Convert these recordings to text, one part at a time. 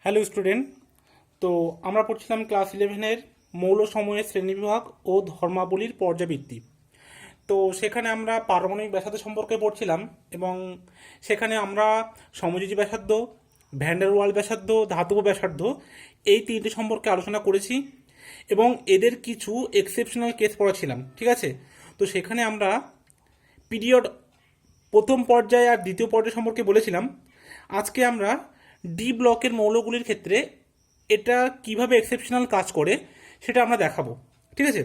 Hello student. তো আমরা পড়ছিলাম ক্লাস 11-এর মৌল সময়ের শ্রেণীবিভাগ ও ধর্মাবলীর পর্যাবৃত্তি। তো সেখানে আমরা পারমাণবিক ব্যাসার্ধ সম্পর্কে পড়ছিলাম এবং সেখানে আমরা সমযোজী ব্যাসার্ধ, ভ্যান্ডার ওয়াল ব্যাসার্ধ, ধাতব ব্যাসার্ধ এই তিনটে সম্পর্কে আলোচনা করেছি এবং এদের কিছু এক্সেপশনাল কেস পড়াছিলাম, ঠিক আছে। তো সেখানে আমরা পিরিয়ড প্রথম পর্যায়ে আর দ্বিতীয় পর্যায় সম্পর্কে বলেছিলাম। আজকে আমরা ডি ব্লকের মৌলগুলির ক্ষেত্রে এটা কিভাবে এক্সেপশনাল কাজ করে সেটা আমরা দেখাবো, ঠিক আছে।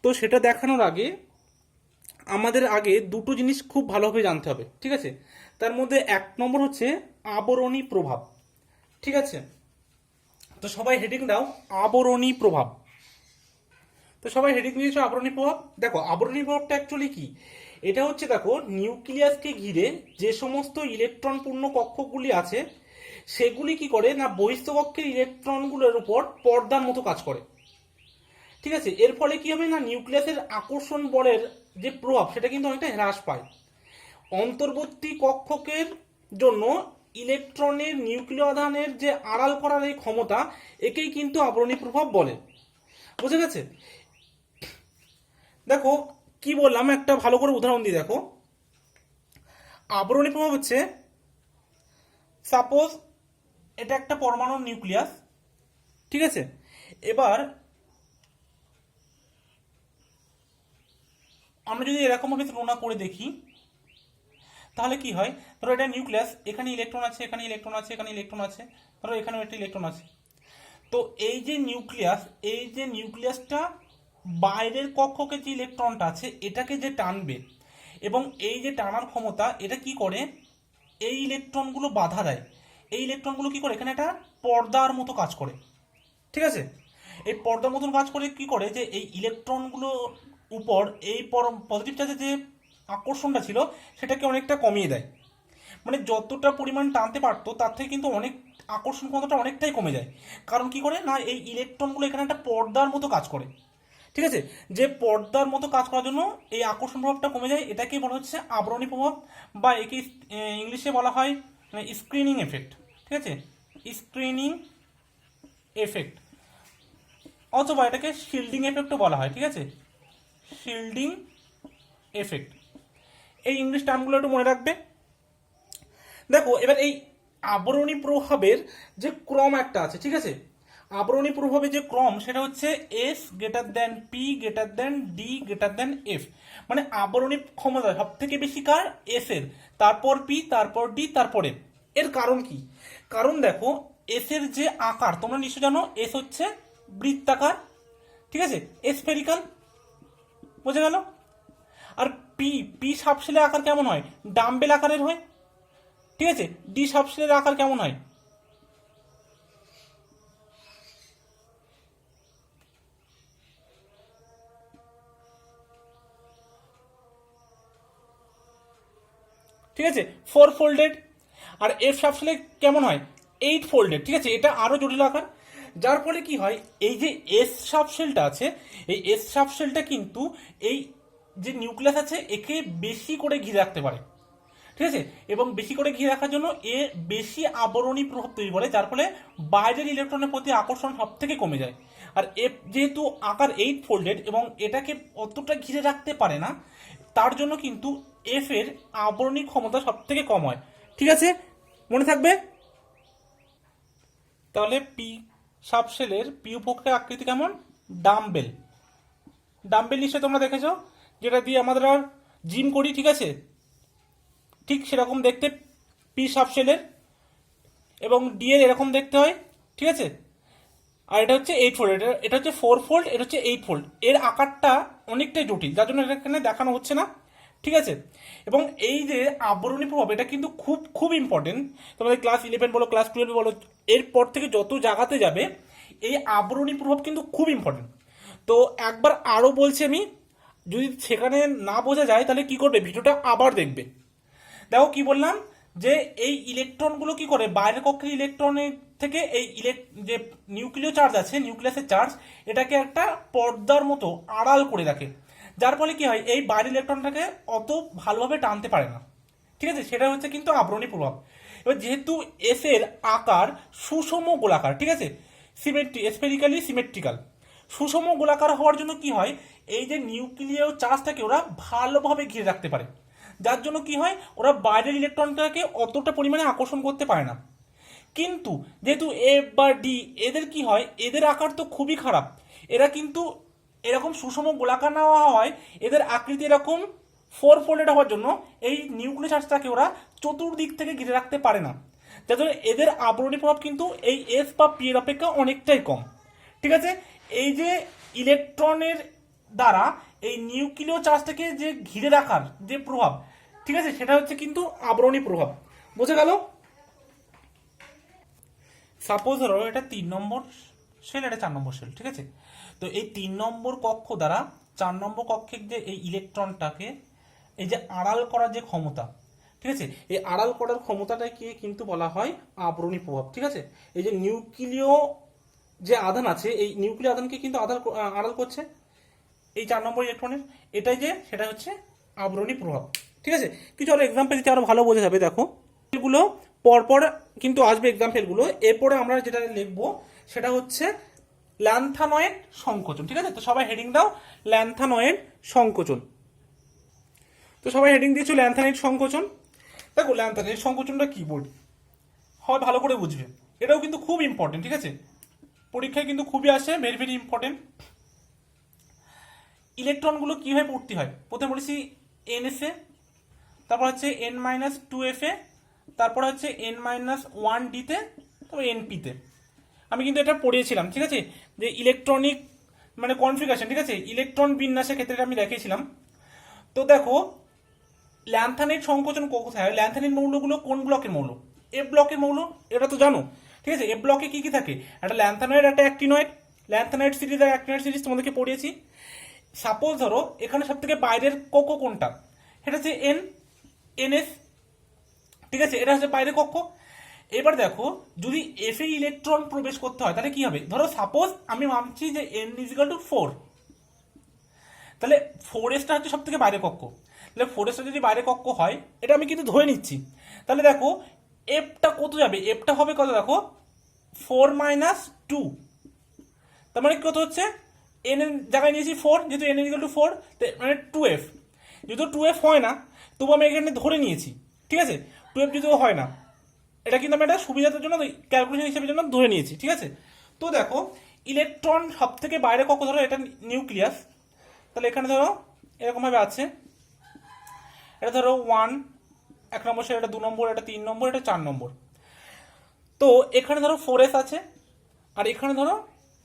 তো সেটা দেখানোর আগে আমাদের আগে দুটো জিনিস খুব ভালোভাবে জানতে হবে, ঠিক আছে। তার মধ্যে এক নম্বর হচ্ছে আবরণী প্রভাব, ঠিক আছে। তো সবাই হেডিং দাও, আবরণী প্রভাব। তো সবাই হেডিং দিয়েছো আবরণী প্রভাব। দেখো আবরণী প্রভাবটা অ্যাকচুয়ালি কি, এটা হচ্ছে দেখো নিউক্লিয়াসকে ঘিরে যে সমস্ত ইলেকট্রন পূর্ণ কক্ষগুলি আছে সেগুলি কি করে না বহিস্থ কক্ষের ইলেকট্রনগুলোর উপর পর্দার মতো কাজ করে, ঠিক আছে। এর ফলে কি হবে না নিউক্লিয়াসের আকর্ষণ বলের যে প্রভাব সেটা কিন্তু অনেকটা হ্রাস পায়। অন্তর্বর্তী কক্ষকের জন্য ইলেকট্রনের নিউক্লিয় আধানের যে আড়াল করার এই ক্ষমতা একেই কিন্তু আবরণী প্রভাব বলে, বুঝে গেছে। দেখো কি বললাম, একটা ভালো করে উদাহরণ দিয়ে দেখো। আবরণী প্রভাব হচ্ছে সাপোজ এটা একটা পরমাণুর নিউক্লিয়াস, ঠিক আছে। এবার আমরা যদি এরকম ভাবে তুলনা করে দেখি তাহলে কি হয়, ধরো এটা নিউক্লিয়াস, এখানে ইলেকট্রন আছে, এখানে ইলেকট্রন আছে, এখানে ইলেকট্রন আছে, ধরো এখানেও একটা ইলেকট্রন আছে। তো এই যে নিউক্লিয়াস, এই যে নিউক্লিয়াসটা বাইরের কক্ষকে যে ইলেকট্রনটা আছে এটাকে যে টানবে এবং এই যে টানার ক্ষমতা এটা কি করে এই ইলেকট্রনগুলো বাধা দেয়। এই ইলেকট্রনগুলো কি করে এখানে একটা পর্দার মতো কাজ করে, ঠিক আছে। এই পর্দার মতন কাজ করে কি করে যে এই ইলেকট্রনগুলো উপর এই পজিটিভ চার্জের যে আকর্ষণটা ছিল সেটাকে অনেকটা কমিয়ে দেয়। মানে যতটা পরিমাণ টানতে পারতো তার থেকে কিন্তু অনেক আকর্ষণ ক্ষমতাটা অনেকটাই কমে যায়। কারণ কি করে না এই ইলেকট্রনগুলো এখানে একটা পর্দার মতো কাজ করে, ঠিক আছে। যে পর্দার মতো কাজ করার জন্য এই আকর্ষণ প্রভাবটা কমে যায়, এটাকেই বলা হচ্ছে আবরণী প্রভাব বা একে ইংলিশে বলা হয় স্ক্রিনিং এফেক্ট, ঠিক আছে, স্ক্রিনিং এফেক্ট, অথবা এটাকে শিল্ডিং এফেক্টও বলা হয়, ঠিক আছে, শিল্ডিং এফেক্ট। এই ইংলিশ টার্মগুলো একটু মনে রাখবে। দেখো এবার এই আবরণী প্রভাবের যে ক্রম একটা আছে, ঠিক আছে। আবরণী প্রভাবের যে ক্রম সেটা হচ্ছে S greater than P greater than D greater than F. মানে আবরণী ক্ষমতা সব থেকে বেশি কার, এস এর, তারপর পি, তারপর ডি, তারপর এফ। এর কারণ কি, কারণ দেখো এস এর যে আকার তোমরা নিশ্চয় জানো, এস হচ্ছে বৃত্তাকার, ঠিক আছে, স্ফেরিক্যাল, বুঝে গেল। আর পি, পি সাবশেলের আকার কেমন হয়, ডাম্বেল আকারের হয়, ঠিক আছে। ডি সাবশেলের আকার কেমন হয়, ঠিক আছে, 4 ফোল্ডেড। আর এফ সাবশেলে কেমন হয়, 8 ফোল্ডেড, ঠিক আছে, এটা আরো জটিল আকার। যার ফলে কি হয় এই যে এস সাবশেলটা আছে এই এস সাবশেলটা কিন্তু এই যে নিউক্লিয়াস আছে একে বেশি করে ঘিরে রাখতে পারে, ঠিক আছে। এবং বেশি করে ঘিরে রাখার জন্য এ বেশি আবরণী প্রভাব তৈরি করে, যার ফলে বাইরের ইলেকট্রনের প্রতি আকর্ষণ সব থেকে কমে যায়। আর এফ যেহেতু আকার 8 ফোল্ডেড এবং এটাকে অতটা ঘিরে রাখতে পারে না, তার জন্য কিন্তু এফ এর আবরণী ক্ষমতা সব থেকে কম হয়, ঠিক আছে, মনে থাকবে। তাহলে পি সাবশেলের পি উপকৃত আকৃতি কেমন, ডাম্বেল। ডাম্বেল নিশ্চয়ই তোমরা দেখেছো, যেটা দিয়ে আমাদের আর জিম করি, ঠিক আছে, ঠিক সেরকম দেখতে পি সাবশেলের, এবং ডি এর এরকম দেখতে হয়, ঠিক আছে। আর এটা হচ্ছে 8 ফোল্ড, এটা হচ্ছে 4 ফোল্ড, এটা হচ্ছে 8 ফোল্ড। এর আকারটা অনেকটাই জটিল, যার জন্য এটা এখানে দেখানো হচ্ছে না, ঠিক আছে। এবং এই যে আবরণী প্রভাব এটা কিন্তু খুব খুব ইম্পর্টেন্ট। তোমাদের ক্লাস 11 বলো, ক্লাস 12 বলো, এরপর থেকে যত জায়গাতে যাবে এই আবরণী প্রভাব কিন্তু খুব ইম্পর্টেন্ট। তো একবার আরও বলছি আমি, যদি সেখানে না বোঝা যায় তাহলে কি করবে, ভিডিওটা আবার দেখবে। দেখো কি বললাম, যে এই ইলেকট্রনগুলো কি করে বাইরের কক্ষের ইলেকট্রনের থেকে এই যে নিউক্লিয় চার্জ আছে, নিউক্লিয়াসের চার্জ, এটাকে একটা পর্দার মতো আড়াল করে রাখে। যার ফলে কি হয় এই বাইরের ইলেকট্রনটাকে অত ভালোভাবে টানতে পারে না, ঠিক আছে। সেটা হচ্ছে কিন্তু আবরণী প্রভাব। এবার যেহেতু এস এর আকার সুষম গোলাকার, ঠিক আছে, স্পেরিক্যালি সিমেট্রিক্যাল, সুষম গোলাকার হওয়ার জন্য কি হয়, এই যে নিউক্লিয় চার্জটাকে ওরা ভালোভাবে ঘিরে রাখতে পারে, যার জন্য কি হয়, ওরা বাইরের ইলেকট্রনটাকে অতটা পরিমাণে আকর্ষণ করতে পারে না। কিন্তু যেহেতু এফ বা ডি এদের কি হয়, এদের আকার তো খুবই খারাপ, এরা কিন্তু এরকম সুষম গোলাকার না হয়, এদের আকৃতি এরকম ফোর ফোল্ডেড হওয়ার জন্য এই নিউক্লিয় চার্জটাকে ওরা চতুর্দিক থেকে ঘিরে রাখতে পারে না, যার জন্য এদের আবরণী প্রভাব কিন্তু এই এস বা পি এর অপেক্ষা অনেকটাই কম। ঠিক আছে, এই যে ইলেকট্রনের দ্বারা এই নিউক্লিয় চার্জটাকে যে ঘিরে রাখার যে প্রভাব, ঠিক আছে, সেটা হচ্ছে কিন্তু আবরণী প্রভাব। বুঝে গেল? সাপোজ ধরো এটা 3 নম্বর সেল, এটা 4 নম্বর সেল, ঠিক আছে। তো এই 3 নম্বর কক্ষ দ্বারা 4 নম্বর কক্ষের যে এই ইলেকট্রনটাকে এই যে আড়াল করার যে ক্ষমতা, ঠিক আছে, এই আড়াল করার ক্ষমতাটাকে কিন্তু বলা হয় আবরণী প্রভাব। ঠিক আছে, এই যে নিউক্লিয় যে আধান আছে, এই নিউক্লিয় আধানকে কিন্তু আড়াল করছে এই 4 নম্বর ইলেকট্রনের, এটাই যে সেটা হচ্ছে আবরণী প্রভাব। ঠিক আছে, কিছু আরো এক্সাম্পল দিতে আরো ভালো বোঝা যাবে। দেখো এগুলো পরপর কিন্তু আসবে এক্সাম্পলগুলো, এরপরে আমরা যেটা লিখবো সেটা হচ্ছে ল্যান্থানয়েড সংকোচন। ঠিক আছে, তো সবাই হেডিং দাও ল্যান্থানয়েড সংকোচন। তো সবাই হেডিং দিয়েছো ল্যান্থানয়েড সংকোচন। দেখো ল্যান্থানয়েড সংকোচনটা কি বলি হয় ভালো করে বুঝবে, এটাও কিন্তু খুব ইম্পর্টেন্ট। ঠিক আছে, পরীক্ষায় কিন্তু খুবই আসে, ভেরি ভেরি ইম্পর্টেন্ট। ইলেকট্রনগুলো কিভাবে পড়তে হয়, প্রথমে বলেছি এনএসএ, তারপর হচ্ছে n-2fa, তারপর হচ্ছে n-1dতে, তারপর npতে। আমি কিন্তু এটা পড়িয়েছিলাম, ঠিক আছে, যে ইলেকট্রনিক মানে কনফিগারেশন, ঠিক আছে, ইলেকট্রন বিন্যাসের ক্ষেত্রে আমি দেখিয়েছিলাম। তো দেখো ল্যান্থানাইড সংকোচন কোথায় হয়, ল্যান্থানাইড মৌলগুলো কোন ব্লকের মৌল, এফ ব্লকের মৌল, এটা তো জানো। ঠিক আছে, এফ ব্লকে কি কি থাকে, একটা ল্যান্থানয়েড, একটা অ্যাক্টিনয়েড, ল্যান্থানয়েড সিরিজ আর অ্যাক্টিনয়েড সিরিজ তোমাদেরকে পড়িয়েছি। সাপোজ ধরো এখানে সব থেকে বাইরের কক্ষ কোনটা, এটা হচ্ছে এনএস, ঠিক আছে, এটা হচ্ছে বাইরের কক্ষ। এবার দেখো যদি এফ এ ইলেকট্রন প্রবেশ করতে হয় তাহলে কি হবে, ধরো সাপোজ আমি মানছি যে n=4, তাহলে 4s টা হচ্ছে সব থেকে বাইরের কক্ষ, তাহলে 4s টা যদি বাইরের কক্ষ হয়, এটা আমি কিন্তু ধরে নিচ্ছি, তাহলে দেখো এফটা কত যাবে, এফটা হবে কত, দেখো 4-2, তার মানে কত হচ্ছে, এন এর জায়গায় নিয়েছি 4, যেহেতু n=4 মানে 2f, যেহেতু 2f হয় না তবু আমি এখানে ধরে নিয়েছি। ঠিক আছে, 2f যদিও হয় না, এটা কিন্তু আমি একটা সুবিধার জন্য ক্যালকুলেশন হিসেবে জন্য ধরে নিয়েছি। ঠিক আছে, তো দেখো ইলেকট্রন সব থেকে বাইরে কক্ষ, ধরো এটা নিউক্লিয়াস, তাহলে এখানে ধরো এরকম ভাবে আছে, এটা ধরো 1 1 নম্বর সেল, এটা 2 নম্বর, এটা 3 নম্বর, এটা 4 নম্বর। তো এখানে ধরো 4s আছে, আর এখানে ধরো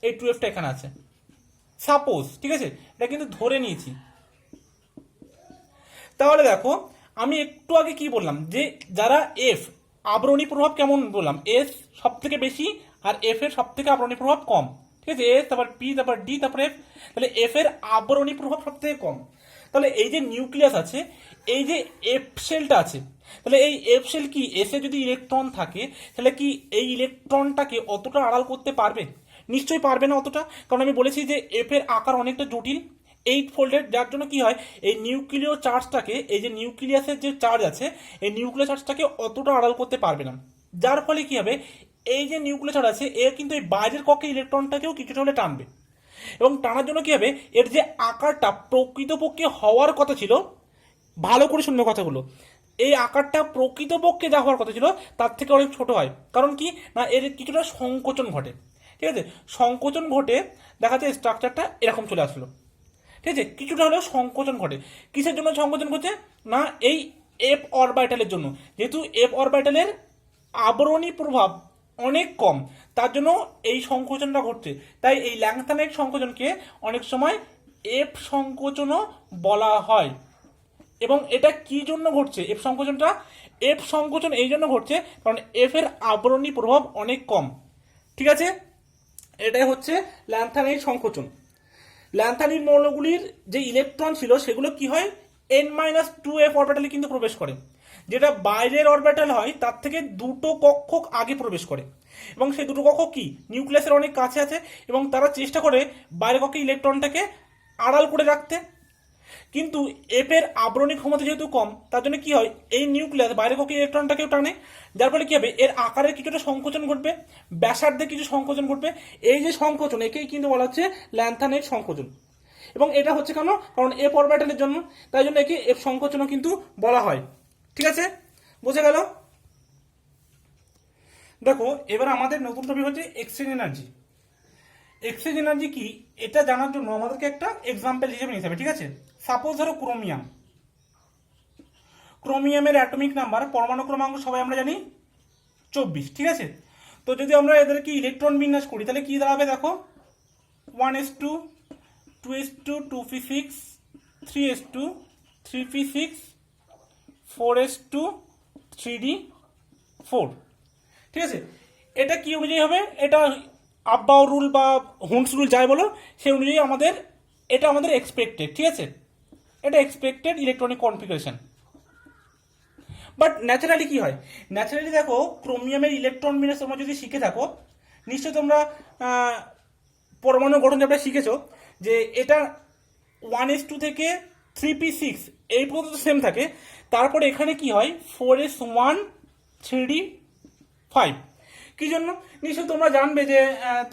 এই 2fটা এখানে আছে সাপোজ। ঠিক আছে, এটা কিন্তু ধরে নিয়েছি। তাহলে দেখো আমি একটু আগে কি বললাম, যে যারা এফ আবরণী প্রভাব কেমন বললাম, এস সব থেকে বেশি আর এফ এর সব থেকে আবরণী প্রভাব কম। ঠিক আছে, এস তারপর পি তারপর ডি তারপর এফ, তাহলে এফ এর আবরণী প্রভাব সব থেকে কম। তাহলে এই যে নিউক্লিয়াস আছে, এই যে এফ সেলটা আছে, তাহলে এই এফ সেল কি, এসে যদি ইলেকট্রন থাকে তাহলে কি এই ইলেকট্রনটাকে অতটা আড়াল করতে পারবে, নিশ্চয়ই পারবে না অতটা, কারণ আমি বলেছি যে এফ এর আকার অনেকটা জটিল, 8 ফোল্ডেড, যার জন্য কি হয় এই নিউক্লিয় চার্জটাকে, এই যে নিউক্লিয়াসের যে চার্জ আছে, এই নিউক্লিয় চার্জটাকে অতটা আড়াল করতে পারবে না, যার ফলে কি হবে, এই যে নিউক্লিয় চার্জ আছে এর কিন্তু এই বাইরের কক্ষে ইলেকট্রনটাকেও কিছুটা হলে টানবে, এবং টানার জন্য কি হবে, এর যে আকারটা প্রকৃতপক্ষে হওয়ার কথা ছিল, ভালো করে শুনবে কথাগুলো, এই আকারটা প্রকৃতপক্ষে যা হওয়ার কথা ছিল তার থেকে অনেক ছোট হয়। কারণ কি না, এর কিছুটা সংকোচন ঘটে। ঠিক আছে, সংকোচন ঘটে দেখা যায় স্ট্রাকচারটা এরকম চলে আসলো। ঠিক আছে, কিছুটা হলেও সংকোচন ঘটে। কিসের জন্য সংকোচন ঘটছে না, এই এফ অরবিটালের জন্য, যেহেতু এফ অরবিটালের আবরণী প্রভাব অনেক কম, তার জন্য এই সংকোচনটা ঘটছে। তাই এই ল্যাংথানাইড সংকোচনকে অনেক সময় এফ সংকোচনও বলা হয়। এবং এটা কি জন্য ঘটছে এফ সংকোচনটা, এফ সংকোচন এই জন্য ঘটছে কারণ এফ এর আবরণী প্রভাব অনেক কম। ঠিক আছে, এটাই হচ্ছে ল্যান্থানাইড সংকোচন। ল্যান্থানিড মৌলগুলির যে ইলেকট্রন ছিল সেগুলো কি হয়, n-2f অরবিটালে কিন্তু প্রবেশ করে, যেটা বাইরের অরবিটাল হয় তার থেকে দুটো কক্ষ আগে প্রবেশ করে, এবং সেই দুটো কক্ষ কি নিউক্লিয়াসের অনেক কাছে আছে, এবং তারা চেষ্টা করে বাইরের কক্ষে ইলেকট্রনটাকে আড়াল করে রাখতে। কিন্তু এফ এর আবরণী ক্ষমতা যেহেতু কম, তার জন্য কি হয়, এই নিউক্লিয়াস বাইরে কক্ষে ইলেকট্রনটাকেও টানে, যার ফলে কি হবে, এর আকারের কিছুটা সংকোচন ঘটবে, ব্যাসার্ধে কিছু সংকোচন ঘটবে। এই যে সংকোচন, একেই কিন্তু বলা হচ্ছে ল্যান্থানের সংকোচন। এবং এটা হচ্ছে কেন, কারণ এফ অরবিটালের জন্য, তাই জন্য একে এফ সংকোচনও কিন্তু বলা হয়। ঠিক আছে, বোঝা গেল? দেখো এবার আমাদের নতুন টপিক হচ্ছে এক্সচেঞ্জ এনার্জি। এক্সচেঞ্জ এনার্জি কি এটা জানার জন্য আমাদেরকে একটা এক্সাম্পল হিসেবে নিতে হবে। ঠিক আছে, সাপোজ ধরো ক্রোমিয়াম, ক্রোমিয়ামের অ্যাটমিক নাম্বার, পরমাণু ক্রমাঙ্ক সবাই আমরা জানি 24। ঠিক আছে, তো যদি আমরা এদেরকে ইলেকট্রন বিন্যাস করি তাহলে কি দাঁড়াবে, দেখো 1s2, 2s2, 2p6, 3s2, 3p6, 4s2, 3d4। ঠিক আছে, এটা কি অনুযায়ী হবে, এটা আব্বাও রুল বা হুন্স রুল যাই বলো, সেই অনুযায়ী আমাদের এটা আমাদের এক্সপেক্টেড। ঠিক আছে, এটা expected electronic configuration. But naturally কি হয়, ন্যাচারালি দেখো ক্রোমিয়ামের ইলেকট্রন বিন্যাস তোমরা যদি শিখে থাকো, নিশ্চয়ই তোমরা পরমাণু গঠন চ্যাপ্টার শিখেছো যে এটা 1s2 থেকে 3p6 এই পর্যন্ত সেম থাকে। তারপরে এখানে কি হয়, 4s1, 3d5। কি জন্য, নিশ্চয়ই তোমরা জানবে যে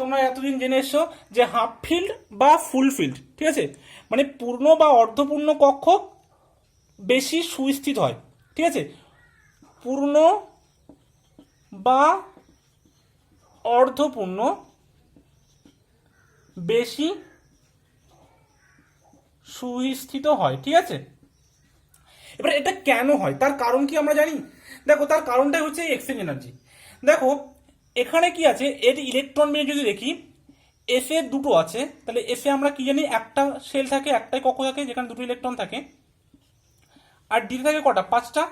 তোমরা এতদিন জেনে এসছো যে হাফ ফিল্ড বা ফুল ফিল্ড, ঠিক আছে, মানে পূর্ণ বা অর্ধপূর্ণ কক্ষ বেশি সুস্থিত হয়। ঠিক আছে, পূর্ণ বা অর্ধপূর্ণ বেশি সুস্থিত হয়। ঠিক আছে, এবার এটা কেন হয় তার কারণ কি আমরা জানি। দেখো তার কারণটাই হচ্ছে এক্সচেঞ্জ এনার্জি। দেখো এখানে কি আছে, এর ইলেকট্রন বিন্যাস যদি দেখি, এস এ দুটো আছে, তাহলে এসে আমরা কি জানি, একটা সেল থাকে, একটাই কক্ষ থাকে যেখানে দুটো ইলেকট্রন থাকে। আর ডি থাকে কটা, 5টা,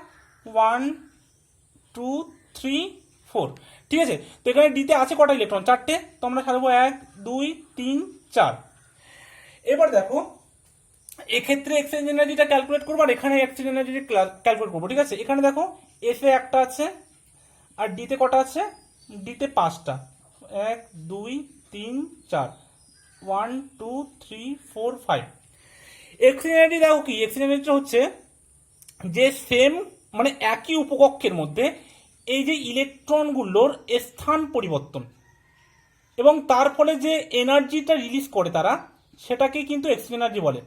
1 2 3 4। ঠিক আছে, তো এখানে ডিতে আছে কটা ইলেকট্রন, 4টে, তো আমরা সাজাবো 1 2 3 4। এবার দেখো এক্ষেত্রে এক্সচেঞ্জ এনার্জিটা ক্যালকুলেট করবো, আর এখানে এক্সচেঞ্জ এনার্জি ক্যালকুলেট করবো। ঠিক আছে, এখানে দেখো এস এ একটা আছে, আর ডিতে কটা আছে, ডিতে 5টা, 1 2 3 4, 1 2 3 4 5। এক্সচেঞ্জ এনার্জি দেখো কি, এক্সচেঞ্জ এনার্জি হচ্ছে যে সেম মানে একই উপকক্ষের মধ্যে এই যে ইলেকট্রনগুলোর স্থান পরিবর্তন এবং তার ফলে যে এনার্জিটা রিলিজ করে তারা, সেটাকে কিন্তু এক্সচেঞ্জ এনার্জি বলে।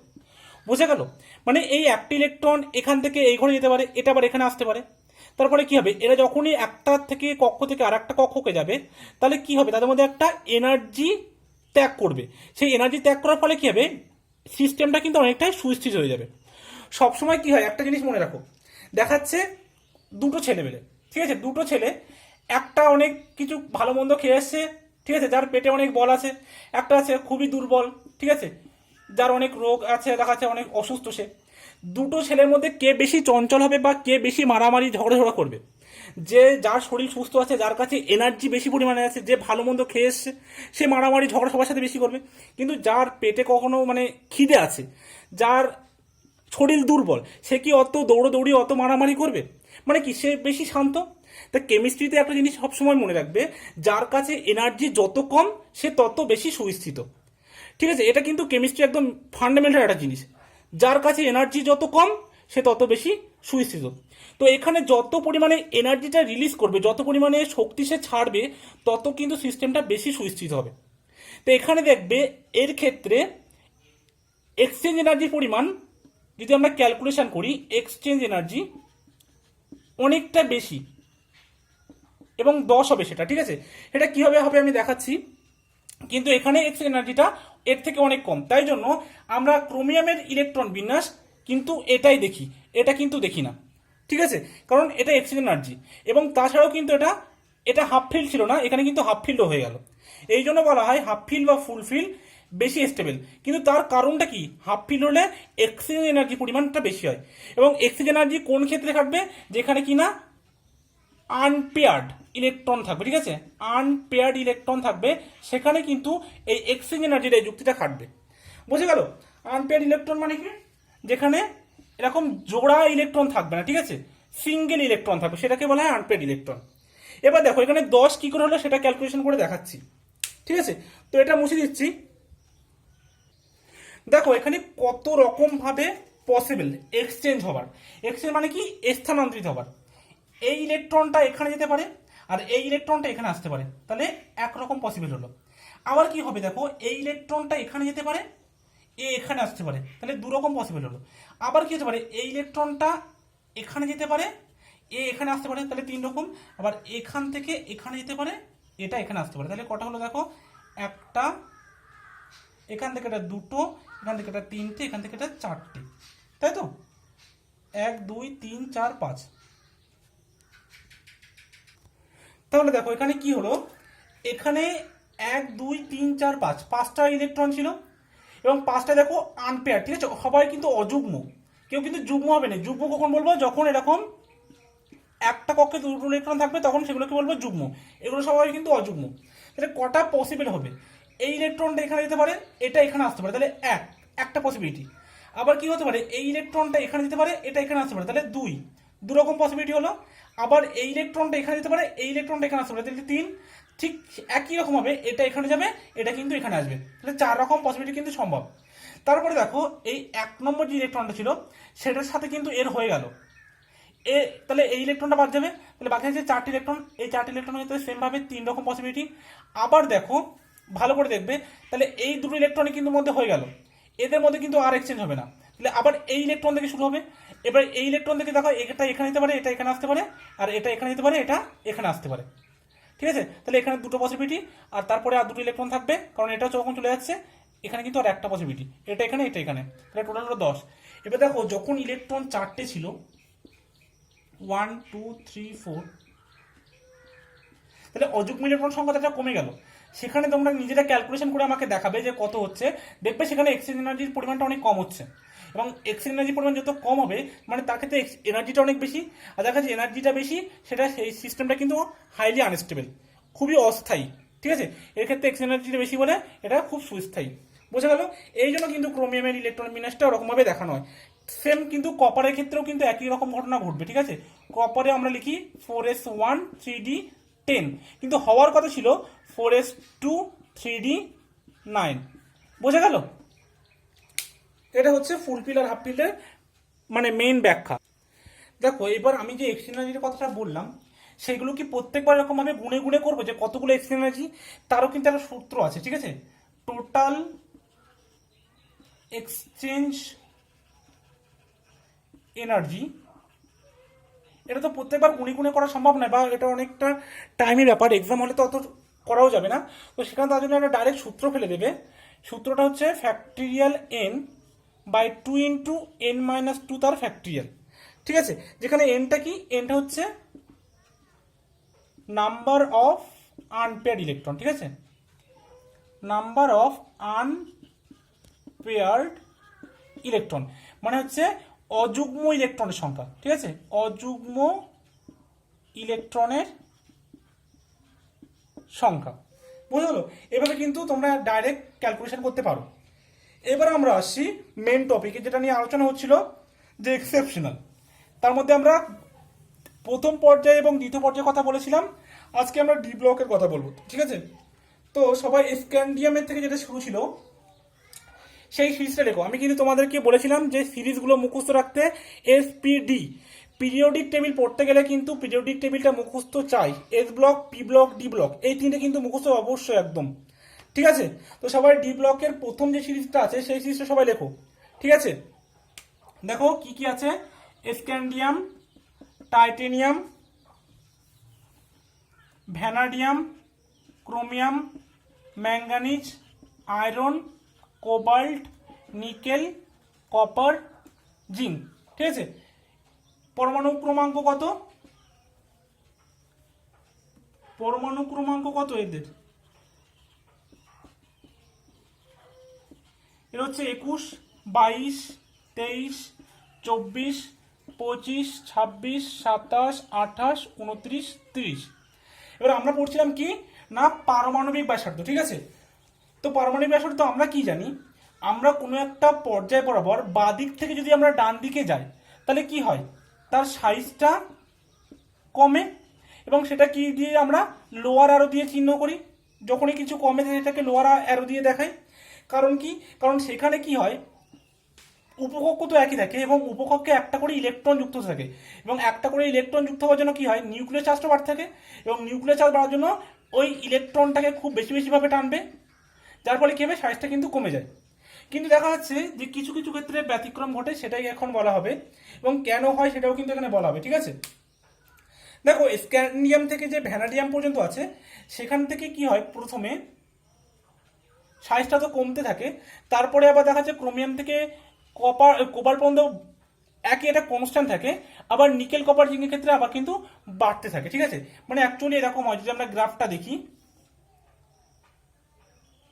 বুঝে গেল, মানে এই একটা ইলেকট্রন এখান থেকে এই ঘরে যেতে পারে, এটা আবার এখানে আসতে পারে। তারপরে কি হবে, এরা যখনই একটা থেকে কক্ষ থেকে আর একটা কক্ষকে যাবে, তাহলে কি হবে, তাদের মধ্যে একটা এনার্জি ত্যাগ করবে। সেই এনার্জি ত্যাগ করার ফলে কি হবে, সিস্টেমটা কিন্তু অনেকটাই সুস্থির হয়ে যাবে। সবসময় কি হয়, একটা জিনিস মনে রাখো, দেখাচ্ছে দুটো ছেলে মেলে, ঠিক আছে, দুটো ছেলে, একটা অনেক কিছু ভালো মন্দ খেয়ে এসছে, ঠিক আছে, যার পেটে অনেক বল আছে, একটা আছে খুবই দুর্বল, ঠিক আছে, যার অনেক রোগ আছে, দেখাচ্ছে অনেক অসুস্থ সে। দুটো ছেলের মধ্যে কে বেশি চঞ্চল হবে বা কে বেশি মারামারি ঝগড়া করবে, যে যার শরীর সুস্থ আছে, যার কাছে এনার্জি বেশি পরিমাণে আছে, যে ভালো মন্দ খেয়ে এসছে, সে মারামারি ঝগড়া সবার সাথে বেশি করবে। কিন্তু যার পেটে কখনো মানে খিদে আছে, যার শরীর দুর্বল, সে কি অত দৌড়োদৌড়ি অত মারামারি করবে, মানে কি সে বেশি শান্ত। তা কেমিস্ট্রিতে একটা জিনিস সবসময় মনে রাখবে, যার কাছে এনার্জি যত কম সে তত বেশি সুস্থিত। ঠিক আছে, এটা কিন্তু কেমিস্ট্রি একদম ফান্ডামেন্টাল একটা জিনিস, যার কাছে এনার্জি যত কম সে তত বেশি সুস্থিত। তো এখানে যত পরিমাণে এনার্জিটা রিলিজ করবে, যত পরিমাণে শক্তি সে ছাড়বে, তত কিন্তু সিস্টেমটা বেশি সুস্থিত হবে। তো এখানে দেখবে এর ক্ষেত্রে এক্সচেঞ্জ এনার্জির পরিমাণ যদি আমরা ক্যালকুলেশন করি, এক্সচেঞ্জ এনার্জি অনেকটা বেশি এবং 10 হবে সেটা। ঠিক আছে, এটা কিভাবে হবে আমি দেখাচ্ছি, কিন্তু এখানে এক্সচেঞ্জ এনার্জিটা এর থেকে অনেক কম। তাই জন্য আমরা ক্রোমিয়ামের ইলেকট্রন বিন্যাস কিন্তু এটাই দেখি, এটা কিন্তু দেখি না। ঠিক আছে, কারণ এটা এক্সচেঞ্জ এনার্জি, এবং তাছাড়াও কিন্তু এটা এটা হাফ ফিল্ড ছিল না, এখানে কিন্তু হাফ ফিল্ডও হয়ে গেল। এই জন্য বলা হয় হাফ ফিল্ড বা ফুল ফিল্ড বেশি স্টেবল। কিন্তু তার কারণটা কি, হাফ ফিল্ড হলে এক্সচেঞ্জ এনার্জি পরিমাণটা বেশি হয়। এবং এক্সচেঞ্জ এনার্জি কোন ক্ষেত্রে থাকবে, যেখানে কিনা আনপেয়ার্ড ইলেকট্রন থাকবে। ঠিক আছে, আনপেয়ার্ড ইলেকট্রন থাকবে, সেখানে কিন্তু এই এক্সচেঞ্জ এনার্জির এই যুক্তিটা খাটবে। বুঝে গেল, আনপেয়ার্ড ইলেকট্রন মানে কি, যেখানে এরকম জোড়া ইলেকট্রন থাকবে না, ঠিক আছে, সিঙ্গেল ইলেকট্রন থাকবে, সেটাকে বলা হয় আনপেয়ার্ড ইলেকট্রন। এবার দেখো এখানে 10 কি করে হলো সেটা ক্যালকুলেশন করে দেখাচ্ছি। ঠিক আছে, তো এটা মুছে দিচ্ছি। দেখো এখানে কত রকম ভাবে পসিবল এক্সচেঞ্জ হবার, এক্সচেঞ্জ মানে কি স্থানান্তরিত হবার। এই ইলেকট্রনটা এখানে যেতে পারে আর এই ইলেকট্রনটা এখানে আসতে পারে, তাহলে একরকম পসিবল হলো। আবার কি হবে দেখো, এই ইলেকট্রনটা এখানে যেতে পারে, এখানে আসতে পারে, তাহলে দুরকম পসিবল হলো। আবার কি হতে পারে, এই ইলেকট্রনটা এখানে যেতে পারে, এখানে আসতে পারে, তাহলে 3 রকম। আবার এখান থেকে এখানে যেতে পারে, এটা এখানে আসতে পারে, তাহলে কটা হলো দেখো, একটা, এখান থেকে এটা 2টো, এখান থেকে এটা 3টে, এখান থেকে এটা 4টে, তাই তো? 1 2 3 4 5। তাহলে দেখো এখানে কি হলো, এখানে 1 2 3 4 5 5টা ইলেকট্রন ছিল এবং 5টা দেখো আনপেয়ার, ঠিক আছে, সবাই কিন্তু অযুগ্ম, কেউ কিন্তু যুগ্ম হবে না। যুগ্ম কখন বলবো, যখন এরকম একটা কক্ষে 2টো ইলেকট্রন থাকবে তখন সেগুলোকে বলবো যুগ্ম, এগুলো সবাই কিন্তু অযুগ্ম। তাহলে কটা পসিবল হবে, এই ইলেকট্রনটা এখানে যেতে পারে, এটা এখানে আসতে পারে, তাহলে একটা পসিবিলিটি। আবার কি হতে পারে, এই ইলেকট্রনটা এখানে যেতে পারে, এটা এখানে আসতে পারে, তাহলে দু রকম পসিবিলিটি হলো। আবার এই ইলেকট্রনটা এখানে যেতে পারে, এই ইলেকট্রনটা এখানে আসতে পারে, তাহলে 3। ঠিক একই রকম হবে, এটা এখানে যাবে, এটা কিন্তু এখানে আসবে, তাহলে 4 রকম পসিবিলিটি কিন্তু সম্ভব। তারপরে দেখো এই 1 নম্বর যে ইলেকট্রনটা ছিল সেটার সাথে কিন্তু এর হয়ে গেল, তাহলে এই ইলেকট্রনটা বাদ যাবে, তাহলে বাকি আছে 4টি ইলেকট্রন। এই 4টি ইলেকট্রনের ক্ষেত্রে সেম ভাবে 3 রকম পসিবিলিটি। আবার দেখো ভালো করে দেখবে, তাহলে এই দুটো ইলেকট্রনই কিন্তু মধ্যে হয়ে গেল, এদের মধ্যে কিন্তু আর এক্সচেঞ্জ হবে না, তাহলে আবার এই ইলেকট্রন থেকে শুরু হবে। এবার এই ইলেকট্রন থেকে দেখো, এটা এখানে যেতে পারে, এটা এখানে আসতে পারে, আর এটা এখানে যেতে পারে, এটা এখানে আসতে পারে, ঠিক আছে? তাহলে এখানে দুটো পসিবিলিটি, আর তারপরে আর দুটো ইলেকট্রন থাকবে, কারণ এটা যখন চলে যাচ্ছে, এখানে কিন্তু আর একটা পসিবিলিটি, এটা এখানে, এটা এখানে, তাহলে টোটাল হলো 10। এবার দেখো যখন ইলেকট্রন 4টে ছিল, 1 2 3 4, তাহলে অযুগ্ম ইলেকট্রন সংখ্যাটা কমে গেল। সেখানে তোমরা নিজেরা ক্যালকুলেশন করে আমাকে দেখাবে যে কত হচ্ছে, দেখবে সেখানে এক্সচেঞ্জ এনার্জির পরিমাণটা অনেক কম হচ্ছে, এবং এক্সচেঞ্জ এনার্জির পরিমাণ যত কম হবে মানে তার ক্ষেত্রে এনার্জিটা অনেক বেশি, আর যার কাছে এনার্জিটা বেশি সেটা সেই সিস্টেমটা কিন্তু হাইলি আনস্টেবল, খুবই অস্থায়ী, ঠিক আছে? এর ক্ষেত্রে এক্সচেঞ্জ এনার্জিটা বেশি বলে এটা খুব সুস্থায়ী, বোঝা গেল? এই জন্য কিন্তু ক্রোমিয়ামের ইলেকট্রন বিন্যাসটা ওরকমভাবে দেখানো হয়। সেম কিন্তু কপারের ক্ষেত্রেও কিন্তু একই রকম ঘটনা ঘটবে, ঠিক আছে? কপারে আমরা লিখি 4s1 3d 10, কিন্তু হওয়ার কথা ছিল 4s2 3d 9, বোঝা গেল? এটা হচ্ছে ফুল পিল আর হাফ পিলের মানে মেইন ব্যাখ্যা। দেখো এবার আমি যে এক্সচেঞ্জ এনার্জির কথাটা বললাম, সেগুলো কি প্রত্যেকবার এরকম ভাবে গুণে গুণে করবো যে কতগুলো এক্সচেঞ্জ এনার্জি? তারও কিন্তু একটা সূত্র আছে, ঠিক আছে? টোটাল এক্সচেঞ্জ এনার্জি, এটা তো প্রত্যেকবার গুণে গুণে করা সম্ভব নয়, বা এটা অনেকটা টাইমের ব্যাপার, এক্সাম হলে তো অত করাও যাবে না। তো সেখানে তার জন্য একটা ডাইরেক্ট সূত্র ফেলে দেবে। সূত্রটা হচ্ছে factorial n by 2 into n minus 2 তার ফ্যাক্টরিয়াল, ঠিক আছে? যেখানে nটা কি, nটা হচ্ছে নাম্বার অফ আনপেয়ার্ড ইলেকট্রন, ঠিক আছে? নাম্বার অফ আনপেয়ার্ড ইলেকট্রন মানে হচ্ছে অযুগ্ম ইলেকট্রনের সংখ্যা, ঠিক আছে? অযুগ্ম ইলেকট্রনের সংখ্যা, বুঝে গেল? এভাবে কিন্তু তোমরা ডাইরেক্ট ক্যালকুলেশন করতে পারো। এবার আমরা আসছি মেন টপিকে, যেটা নিয়ে আলোচনা হচ্ছিল যে এক্সেপশনাল। তার মধ্যে আমরা প্রথম পর্যায়ে এবং দ্বিতীয় পর্যায়ের কথা বলেছিলাম, আজকে আমরা ডি ব্লকের কথা বলবো, ঠিক আছে? তো সবাই স্ক্যান্ডিয়ামের থেকে যেটা শুরু ছিল সেই সিরিজটা লেখো। আমি কিন্তু তোমাদেরকে বলেছিলাম যে সিরিজগুলো মুখস্থ রাখতে, এসপিডি পিরিয়ডিক টেবিল পড়তে গেলে কিন্তু পিরিয়ডিক টেবিলটা মুখস্থ চাই। S block, P block, D block, এই তিনটে কিন্তু মুখস্থ অবশ্যই একদম, ঠিক আছে? তো সবাই ডি ব্লকের প্রথম যে সিরিজটা আছে সেই সিরিজটা সবাই লেখো, ঠিক আছে? দেখো কি কি আছে, scandium, titanium, vanadium, chromium, manganese, iron, cobalt, nickel, copper, zinc, ঠিক আছে? পরমাণু ক্রমাঙ্ক কত? পরমাণু ক্রমাঙ্ক কত এদের? এর হচ্ছে 21, 22, 23, 24, 25, 26, 27, 28, 29, 30। এবার আমরা পড়ছিলাম কি না, পারমাণবিক ব্যাসার্ধ, ঠিক আছে? তো পারমাণবিক ব্যাসার্ধ আমরা কি জানি, আমরা কোনো একটা পর্যায় বরাবর বাঁ দিক থেকে যদি আমরা ডান দিকে যাই তাহলে কি হয়, তার সাইজটা কমে, এবং সেটা কি দিয়ে আমরা লোয়ার অ্যারো দিয়ে চিহ্ন করি। যখনই কিছু কমে সেটাকে লোয়ার অ্যারো দিয়ে দেখাই। কারণ কি, কারণ সেখানে কি হয়, উপকক্ষ তো একই থাকে এবং উপকক্ষে একটা করে ইলেকট্রন যুক্ত থাকে, এবং একটা করে ইলেকট্রন যুক্ত হওয়ার জন্য কি হয়, নিউক্লিয়ার চার্জটা বাড়তে থাকে, এবং নিউক্লিয়ার চার্জ বাড়ার জন্য ওই ইলেকট্রনটাকে খুব বেশি বেশিভাবে টানবে, যার ফলে কি হবে, সাইজটা কিন্তু কমে যায়। কিন্তু দেখা যাচ্ছে যে কিছু কিছু ক্ষেত্রে ব্যতিক্রম ঘটে, সেটাই এখন বলা হবে, এবং কেন হয় সেটাও কিন্তু এখানে বলা হবে। ঠিক আছে, দেখো স্ক্যান্ডিয়াম থেকে যে ভ্যানাডিয়াম পর্যন্ত আছে, সেখান থেকে কি হয়, প্রথমে সাইজটা তো কমতে থাকে, তারপরে আবার দেখা যাচ্ছে ক্রোমিয়াম থেকে কোবাল্ট পর্যন্ত একই একটা কনস্ট্যান্ট থাকে, আবার নিকেল কপার জিঙ্কের ক্ষেত্রে আবার কিন্তু বাড়তে থাকে। ঠিক আছে, মানে অ্যাকচুয়ালি এরকম হয়, যদি আমরা গ্রাফটা দেখি,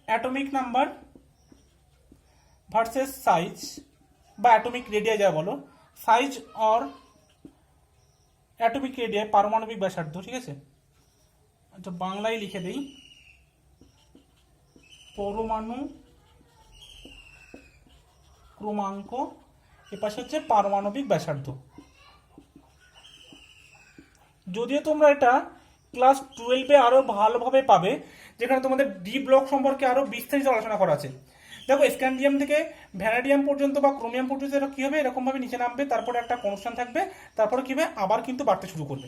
অ্যাটমিক নাম্বার ভার্সেস সাইজ বা অ্যাটমিক রেডিয়াই যা বলো, সাইজ অর অ্যাটমিক রেডিয়াই, পারমাণবিক ব্যাসার্ধ। ঠিক আছে, আচ্ছা বাংলায় লিখে দেই, পরমাণু ক্রমাঙ্ক, এপাশে হচ্ছে পারমাণবিক ব্যাসার্ধ। যদিও তোমরা এটা ক্লাস 12-এ আরো ভালোভাবে পাবে, যেখানে তোমাদের ডি ব্লক সম্পর্কে আরো বিস্তারিত আলোচনা করা আছে। দেখো স্ক্যান্ডিয়াম থেকে ভ্যানাডিয়াম পর্যন্ত বা ক্রোমিয়াম পর্যন্ত এটা কি হবে, এরকম ভাবে নিচে নামবে, তারপরে একটা কনস্ট্যান্ট থাকবে, তারপরে কি হবে, আবার কিন্তু বাড়তে শুরু করবে।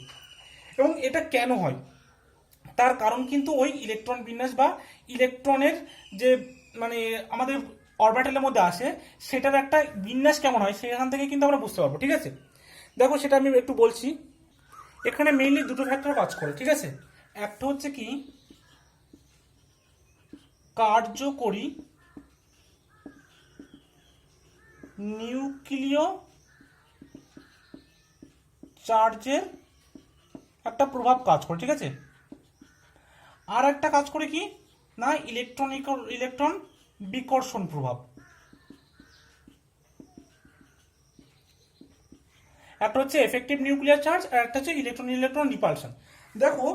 এবং এটা কেন হয়, তার কারণ কিন্তু ওই ইলেকট্রন বিন্যাস বা ইলেকট্রনের যে মানে আমাদের অরবিটালের মধ্যে আসে, সেটার একটা বিন্যাস কেমন হয়, সেখান থেকে কিন্তু আমরা বুঝতে পারবো। ঠিক আছে, দেখো সেটা আমি একটু বলছি। এখানে মেইনলি দুটো ফ্যাক্টর কাজ করে। ঠিক আছে, একটা হচ্ছে কি কার্যকরী নিউক্লিয় চার্জের একটা প্রভাব কাজ করে। ঠিক আছে, আর একটা কাজ করে কি না, ইলেকট্রন বিকর্ষণ প্রভাব। একটা হচ্ছে এফেক্টিভ নিউক্লিয়ার চার্জ, আর একটা হচ্ছে ইলেকট্রন রিপালশন। দেখো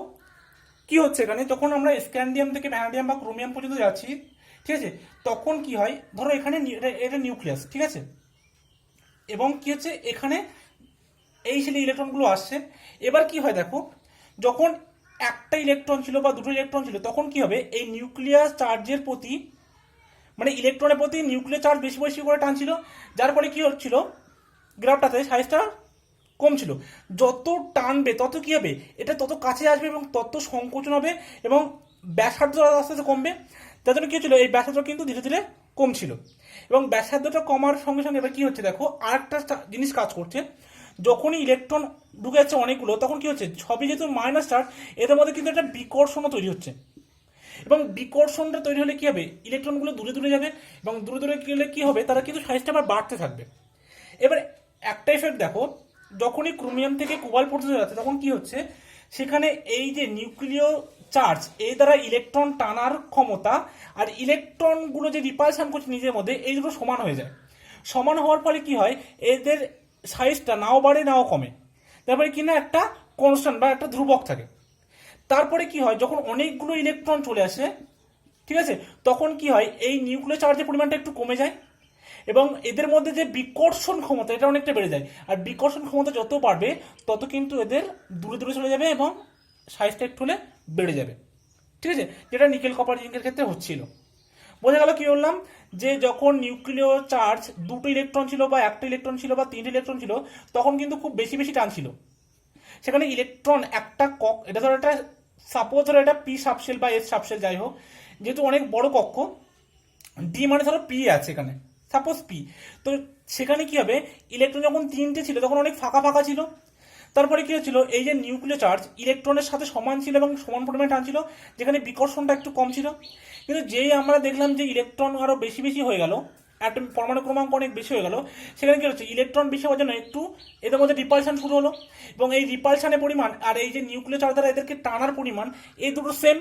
কি হচ্ছে এখানে, যখন আমরা স্ক্যান্ডিয়াম থেকে ভ্যানাডিয়াম বা ক্রোমিয়াম পর্যন্ত যাচ্ছি, ঠিক আছে, তখন কি হয়, ধরো এখানে এটা নিউক্লিয়াস। ঠিক আছে, এবং কি হচ্ছে এখানে এই ছেলে ইলেকট্রনগুলো আসছে। এবার কি হয় দেখো, যখন একটা ইলেকট্রন ছিল বা দুটো ইলেকট্রন ছিল, তখন কি হবে, এই নিউক্লিয়াস চার্জের প্রতি মানে ইলেকট্রনের প্রতি নিউক্লিয়ার চার্জ বেশি বেশি করে টানছিল, যার ফলে কি হচ্ছিল, গ্রাফটাতে সাইজটা কম ছিল। যত টানবে তত কি হবে, এটা তত কাছে আসবে এবং তত সংকোচন হবে, এবং ব্যাসার্ধ আস্তে আস্তে কমবে। তার জন্য কি হচ্ছিল, এই ব্যাসার্ধ কিন্তু ধীরে ধীরে কমছিল, এবং ব্যাসার্ধটা কমার সঙ্গে সঙ্গে এবার কি হচ্ছে দেখো, আরেকটা জিনিস কাজ করছে। যখনই ইলেকট্রন ঢুকে যাচ্ছে অনেকগুলো, তখন কি হচ্ছে, সবই যেহেতু মাইনাস চার্জ, এদের মধ্যে কিন্তু একটা বিকর্ষণও তৈরি হচ্ছে, এবং বিকর্ষণটা তৈরি হলে কি হবে, ইলেকট্রনগুলো দূরে দূরে যাবে, এবং দূরে দূরে গেলে কি হবে, তারা কিন্তু সাইজটা আবার বাড়তে থাকবে। এবার একটা এফেক্ট দেখো, যখনই ক্রোমিয়াম থেকে কোবাল্ট পর্যন্ত যাচ্ছে, তখন কি হচ্ছে, সেখানে এই যে নিউক্লিয় চার্জ, এই দ্বারা ইলেকট্রন টানার ক্ষমতা আর ইলেকট্রনগুলো যে রিপালশন করছে নিজের মধ্যে, এই দুটো সমান হয়ে যায়। সমান হওয়ার ফলে কি হয়, এদের সাইজটা নাও বাড়ে নাও কমে, তারপরে কি না একটা কনস্ট্যান্ট বা একটা ধ্রুবক থাকে। তারপরে কি হয়, যখন অনেকগুলো ইলেকট্রন চলে আসে, ঠিক আছে, তখন কি হয়, এই নিউক্লিয় চার্জের পরিমাণটা একটু কমে যায়, এবং এদের মধ্যে যে বিকর্ষণ ক্ষমতা, এটা অনেকটা বেড়ে যায়। আর বিকর্ষণ ক্ষমতা যত বাড়বে, তত কিন্তু এদের দূরে দূরে চলে যাবে, এবং সাইজটা একটু হলে বেড়ে যাবে। ঠিক আছে, যেটা নিকেল কপার জিঙ্কের ক্ষেত্রে হচ্ছিল। বোঝা গেল কি বললাম, যে যখন নিউক্লিয় চার্জ দুটো ইলেকট্রন ছিল বা একটা ইলেকট্রন ছিল বা তিনটে ইলেকট্রন ছিল, তখন কিন্তু খুব বেশি বেশি টানছিল। সেখানে ইলেকট্রন একটা এটা ধরো একটা, সাপোজ ধরো এটা পি সাবশেল বা এস সাবশেল, যাই হোক, যেহেতু অনেক বড় কক্ষ, ডি মানে ধরো পি আছে এখানে, সাপোজ পি, তো সেখানে কি হবে, ইলেকট্রন যখন তিনটে ছিল তখন অনেক ফাঁকা ফাঁকা ছিল। তারপরে কি হচ্ছিল, এই যে নিউক্লিয় চার্জ ইলেকট্রনের সাথে সমান ছিল এবং সমান পরিমাণে টানছিল, যেখানে বিকর্ষণটা একটু কম ছিল। কিন্তু যেই আমরা দেখলাম যে ইলেকট্রন আরো বেশি বেশি হয়ে গেল, অ্যাটম পরমাণু ক্রমাঙ্ক অনেক বেশি হয়ে গেল, সেখানে কি হচ্ছে, ইলেকট্রন বেশি হওয়ার জন্য একটু এদের মধ্যে রিপালশন শুরু হলো, এবং এই রিপালশনের পরিমাণ আর এই যে নিউক্লিয় চার্জ দ্বারা এদেরকে টানার পরিমাণ, এই দুটো সেম।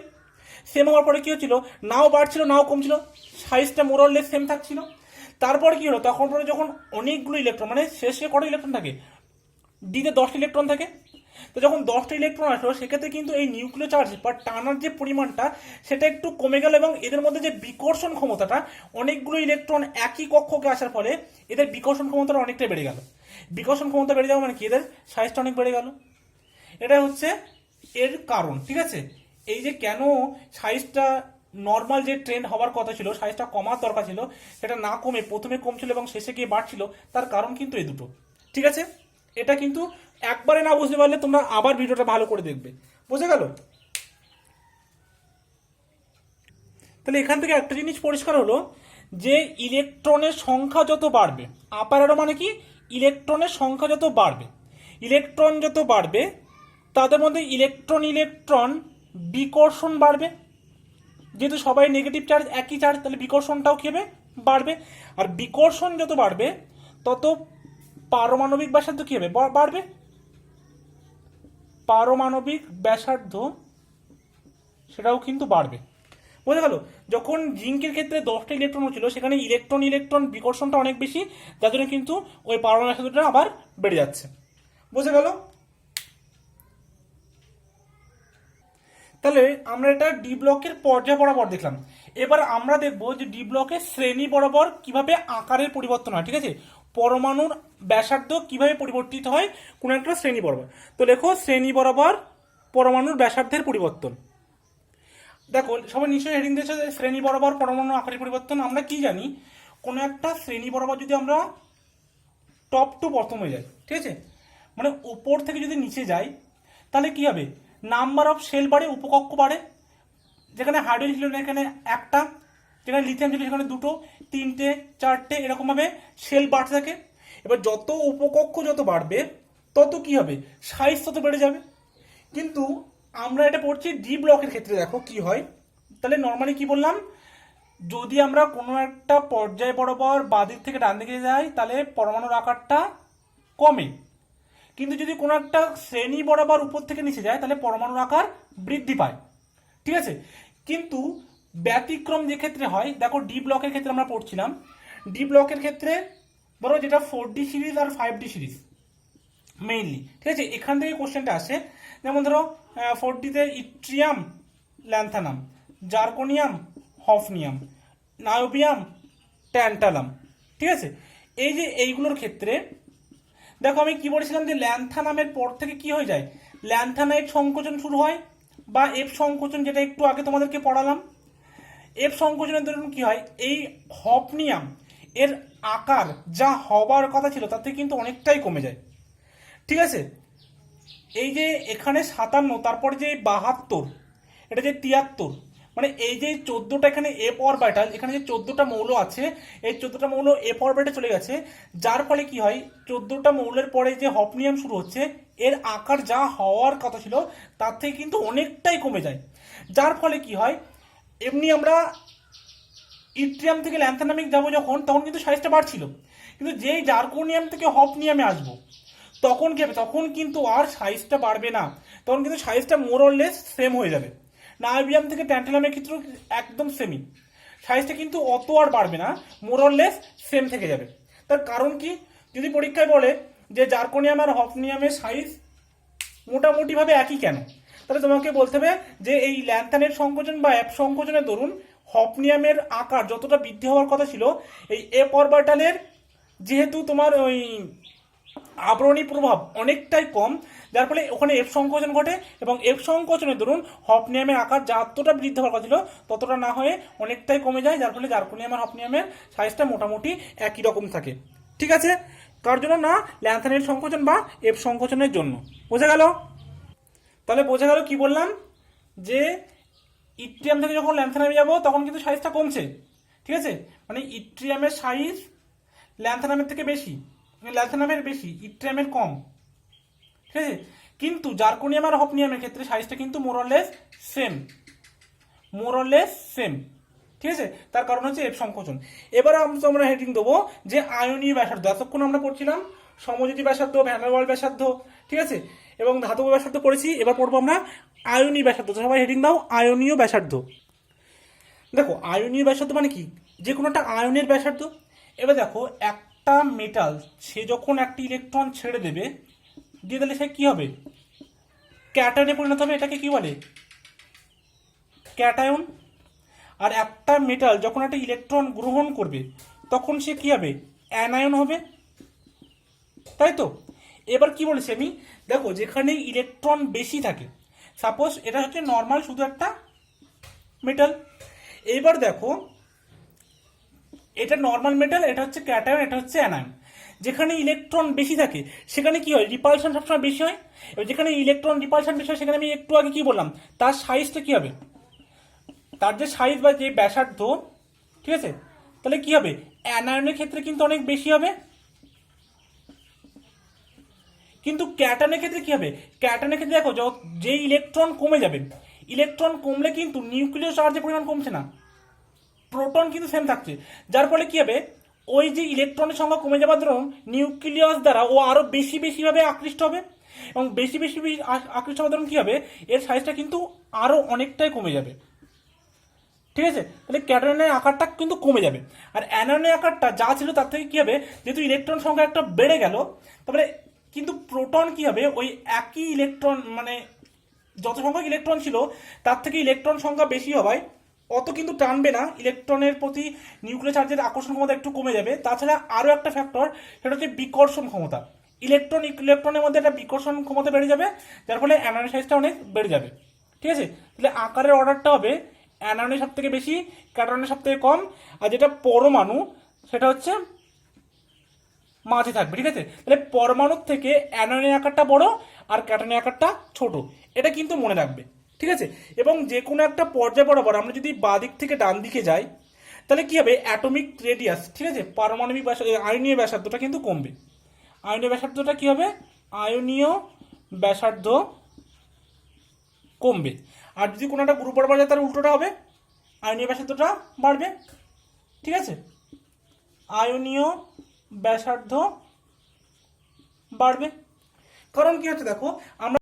সেম হওয়ার পরে কি হচ্ছিল, নাও বাড়ছিল নাও কমছিল, সাইজটা মোরলেস সেম থাকছিল। তারপর কি হলো, তখন পরে যখন অনেকগুলো ইলেকট্রন, মানে শেষে কটা ইলেকট্রন থাকে, ডিতে 10টা ইলেকট্রন থাকে, তো যখন 10টা ইলেকট্রন আসলো, সেক্ষেত্রে কিন্তু এই নিউক্লিয় চার্জ বা টানার যে পরিমাণটা, সেটা একটু কমে গেল, এবং এদের মধ্যে যে বিকর্ষণ ক্ষমতাটা, অনেকগুলো ইলেকট্রন একই কক্ষকে আসার ফলে এদের বিকর্ষণ ক্ষমতাটা অনেকটা বেড়ে গেল। বিকর্ষণ ক্ষমতা বেড়ে যাওয়া মানে কি, এদের সাইজটা অনেক বেড়ে গেল। এটা হচ্ছে এর কারণ। ঠিক আছে, এই যে কেন সাইজটা নর্মাল যে ট্রেন্ড হওয়ার কথা ছিল, সাইজটা কমার দরকার ছিল, সেটা না কমে প্রথমে কমছিল এবং শেষে গিয়ে বাড়ছিল, তার কারণ কিন্তু এই দুটো। ঠিক আছে, এটা কিন্তু একবারে না বুঝতে পারলে তোমরা আবার ভিডিওটা ভালো করে দেখবে। বুঝে গেল? তাহলে এখান থেকে একটা জিনিস পরিষ্কার হলো যে ইলেকট্রনের সংখ্যা যত বাড়বে, আপার অ্যারো মানে কি, ইলেকট্রনের সংখ্যা যত বাড়বে, ইলেকট্রন যত বাড়বে তাদের মধ্যে ইলেকট্রন ইলেকট্রন বিকর্ষণ বাড়বে। যেহেতু সবাই নেগেটিভ চার্জ, একই চার্জ, তাহলে বিকর্ষণটাও কি হবে, বাড়বে। আর বিকর্ষণ যত বাড়বে তত পারমাণবিক ব্যাসার্ধ কি হবে, বাড়বে। পারমাণবিক ব্যাসার্ধ সেটাও কিন্তু বাড়বে। বোঝা গেল? যখন জিঙ্কের ক্ষেত্রে 10টা ইলেকট্রন ছিল, সেখানে ইলেকট্রন ইলেকট্রন বিকর্ষণটা অনেক বেশি, যার জন্য কিন্তু ওই পারমাণবিক ব্যাসার্ধটা আবার বেড়ে যাচ্ছে। বোঝা গেল? তাহলে আমরা এটা ডি ব্লকের পর্যায় বরাবর দেখলাম। এবার আমরা দেখব যে ডি ব্লকের শ্রেণী বরাবর কিভাবে আকারের পরিবর্তন হয়। ঠিক আছে, পরমাণুর ব্যাসার্ধ কিভাবে পরিবর্তিত হয় কোন একটা শ্রেণী বরাবর। তো লেখো শ্রেণী বরাবর পরমাণুর ব্যাসার্ধের পরিবর্তন। দেখো সবাই নিশ্চয়ই হেডিং দিয়েছে যে শ্রেণী বরাবর পরমাণু আকারের পরিবর্তন। আমরা কি জানি, কোনো একটা শ্রেণী বরাবর যদি আমরা টপ টু বটমে যাই, ঠিক আছে, মানে উপর থেকে যদি নিচে যাই, তাহলে কি হবে, নাম্বার অফ সেল বাড়ে, উপকক্ষ বাড়ে। যেখানে হাইড্রোজেন ছিল এখানে একটা, যেখানে লিথিয়াম ছিল সেখানে দুটো, তিনটে, চারটে, এরকমভাবে সেল বাড়তে থাকে। এবার যত উপকক্ষ যত বাড়বে তত কি হবে, সাইজ তত বেড়ে যাবে। কিন্তু আমরা এটা পড়ছি ডি ব্লকের ক্ষেত্রে, দেখো কি হয়। তাহলে নর্মালি কি বললাম, যদি আমরা কোনো একটা পর্যায় বরাবর বাঁদিক থেকে ডান দিকে যাই তাহলে পরমাণুর আকারটা কমে, কিন্তু যদি কোনো একটা শ্রেণী বরাবর উপর থেকে নিচে যায় তাহলে পরমাণুর আকার বৃদ্ধি পায়। ঠিক আছে, কিন্তু ব্যতিক্রম যে ক্ষেত্রে হয়, দেখো ডি ব্লকের ক্ষেত্রে আমরা পড়ছিলাম, ডি ব্লকের ক্ষেত্রে ধরো যেটা 4D সিরিজ আর 5D সিরিজ মেইনলি, ঠিক আছে, এখান থেকে কোশ্চেনটা আসে। যেমন ধরো 4Dতে yttrium lanthanum, zirconium হফনিয়াম, niobium tantalum. ঠিক আছে, এই যে এইগুলোর ক্ষেত্রে দেখো আমি কি বলেছিলাম যে ল্যান্থানামের পর থেকে কি হয়ে যায়, ল্যান্থানাইট সংকোচন শুরু হয়, বা এফ সংকোচন, যেটা একটু আগে তোমাদেরকে পড়ালাম। এফ সংকোচনের দরুন কি হয়, এই হফনিয়াম এর আকার যা হবার কথা ছিল তার থেকে কিন্তু অনেকটাই কমে যায়। ঠিক আছে, এই যে এখানে 57, তারপরে যে 72, এটা যে 73, মানে এই যে 14টা এখানে এফ অরবিটাল, এখানে যে 14টা মৌল আছে, এই 14টা মৌল এফ অরবিটালে চলে গেছে, যার ফলে কি হয়, 14টা মৌলের পরে যে হফনিয়াম শুরু হচ্ছে এর আকার যা হওয়ার কথা ছিল তার থেকে কিন্তু অনেকটাই কমে যায়। যার ফলে কি হয়, এমনি আমরা ইট্রিয়াম থেকে ল্যান্থানামিক যাবো যখন, তখন কিন্তু সাইজটা বাড়ছিল, কিন্তু যেই জার্কোনিয়াম থেকে হফনিয়ামে আসবো তখন কি হবে, তখন কিন্তু আর সাইজটা বাড়বে না, তখন কিন্তু সাইজটা মোর অর লেস সেম হয়ে যাবে। নায়োবিয়াম থেকে ট্যান্টালামের ক্ষেত্রেও একদম সেমই, সাইজটা কিন্তু অত আর বাড়বে না, মোর অর লেস সেম থেকে যাবে। তার কারণ কি, যদি পরীক্ষায় বলে যে জার্কোনিয়াম আর হফনিয়ামের সাইজ মোটামুটিভাবে একই কেন, তাহলে তোমাকে বলতে হবে যে এই ল্যান্থানের সংকোচন বা অ্যাপ সংকোচনের দরুন হফনিয়ামের আকার যতটা বৃদ্ধি হওয়ার কথা ছিল, এই এফ অরবিটালের যেহেতু তোমার ওই আবরণী প্রভাব অনেকটাই কম, যার ফলে ওখানে এফ সংকোচন ঘটে, এবং এফ সংকোচনের দরুন হফনিয়ামের আকার যতটা বৃদ্ধি হওয়ার কথা ছিল ততটা না হয়ে অনেকটাই কমে যায়, যার ফলে জার্কোনিয়াম আর হফনিয়ামের সাইজটা মোটামুটি একই রকম থাকে। ঠিক আছে, কার জন্য না, ল্যান্থানের সংকোচন বা এফ সংকোচনের জন্য। বোঝা গেল? তাহলে বোঝা গেল কি বললাম, যে ইট্রিয়াম থেকে যখন ল্যান্থানামে যাবো তখন কিন্তু সাইজটা কমছে। ঠিক আছে, মানে ইট্রিয়ামের সাইজ ল্যান্থানামের থেকে বেশি, ল্যান্থানামের বেশি, ইট্রিয়ামের কম। ঠিক আছে, কিন্তু জার্কোনিয়াম আর হফনিয়ামের ক্ষেত্রে সাইজটা কিন্তু মোরলেস সেম, মোরলেস সেম। ঠিক আছে, তার কারণ হচ্ছে এফ সংকোচন। এবারে আমরা হেডিং দেবো যে আয়নীয় ব্যাসার্ধ। এতক্ষণ আমরা পড়ছিলাম সমযোজী ব্যাসার্ধ, ভ্যান ডার ওয়াল ব্যাসার্ধ, ঠিক আছে, এবং ধাতব ব্যাসার্ধ পড়েছি। এবার পড়বো আমরা আয়নীয় ব্যাসার্ধ। সবাই হেডিং দাও আয়নীয় ব্যাসার্ধ। দেখো আয়নীয় ব্যাসার্ধ মানে কি, যে কোনো একটা আয়নের ব্যাসার্ধ। এবার দেখো একটা মেটাল সে যখন একটি ইলেকট্রন ছেড়ে দেবে, দিয়ে দিলে সে কি হবে, ক্যাটায়নে পরিণত হবে। এটাকে কি বলে, ক্যাটায়ন। আর একটা মেটাল যখন একটা ইলেকট্রন গ্রহণ করবে তখন সে কি হবে, অ্যানায়ন হবে, তাই তো। এবার কি বলেছি আমি, দেখো যেখানে ইলেকট্রন বেশি থাকে, সাপোজ এটা হচ্ছে নর্মাল শুধু একটা মেটাল, এইবার দেখো, এটা নর্মাল মেটাল, এটা হচ্ছে ক্যাটায়ন, এটা হচ্ছে অ্যানায়ন। যেখানে ইলেকট্রন বেশি থাকে সেখানে কি হয়, রিপালশন সবসময় বেশি হয়। এবার যেখানে ইলেকট্রন রিপালশন বেশি হয় সেখানে আমি একটু আগে কি বললাম, তার সাইজটা কি হবে, তার যে সাইজ বা যে ব্যাসার্ধ, ঠিক আছে, তাহলে কি হবে, অ্যানায়নের ক্ষেত্রে কিন্তু অনেক বেশি হবে। কিন্তু ক্যাটায়নের ক্ষেত্রে কি হবে, ক্যাটায়নের ক্ষেত্রে দেখো যে ইলেকট্রন কমে যাবে, ইলেকট্রন কমলে কিন্তু নিউক্লিয়ার চার্জের পরিমাণ কমছে না, প্রোটন কিন্তু সেম থাকছে। যার ফলে কি হবে, ওই যে ইলেকট্রনের সংখ্যা কমে যাবার দরুন নিউক্লিয়াস দ্বারা ও আরো বেশি বেশি ভাবে আকৃষ্ট হবে, এবং বেশি বেশি আকৃষ্ট হওয়ার দরুন কি হবে, এর সাইজটা কিন্তু আরো অনেকটাই কমে যাবে। ঠিক আছে, তাহলে ক্যাটায়নের আকারটা কিন্তু কমে যাবে। আর অ্যানায়নের আকারটা যা ছিল তার থেকে কি হবে, যেহেতু ইলেকট্রন সংখ্যা একটা বেড়ে গেল, তারপরে কিন্তু প্রোটন কি হবে, ওই একই ইলেকট্রন মানে যত সংখ্যক ইলেকট্রন ছিল তার থেকে ইলেকট্রন সংখ্যা বেশি হওয়ায় অত কিন্তু টানবে না, ইলেকট্রনের প্রতি নিউক্লিয়ার চার্জের আকর্ষণ ক্ষমতা একটু কমে যাবে। তাছাড়া আরও একটা ফ্যাক্টর, সেটা হচ্ছে বিকর্ষণ ক্ষমতা। ইলেকট্রনের মধ্যে একটা বিকর্ষণ ক্ষমতা বেড়ে যাবে, যার ফলে অ্যানায়নের সাইজটা অনেক বেড়ে যাবে। ঠিক আছে, তাহলে আকারের অর্ডারটা হবে অ্যানায়নের সব থেকে বেশি, ক্যাটায়নের সব থেকে কম, আর যেটা পরমাণু সেটা হচ্ছে মাঝে থাকবে। ঠিক আছে, তাহলে পরমাণুর থেকে অ্যানায়নের আকারটা বড় আর ক্যাটায়নের আকারটা ছোট, এটা কিন্তু মনে রাখবে। ঠিক আছে, এবং যে কোনো একটা পর্যায় বরাবর আমরা যদি বাঁ দিক থেকে ডান দিকে যাই তাহলে কি হবে, অ্যাটমিক রেডিয়াস, ঠিক আছে, পারমাণবিক আয়নীয় ব্যাসার্ধটা কিন্তু কমবে। আয়নীয় ব্যাসার্ধটা কি হবে, আয়নীয় ব্যাসার্ধ কমবে। আর যদি কোনো একটা গ্রুপ বরাবর যায় তার উল্টোটা হবে, আয়নীয় ব্যাসার্ধটা বাড়বে। ঠিক আছে, আয়নীয় ব্যাসার্ধ বাড়বে। কারণ কি হচ্ছে দেখো, আমরা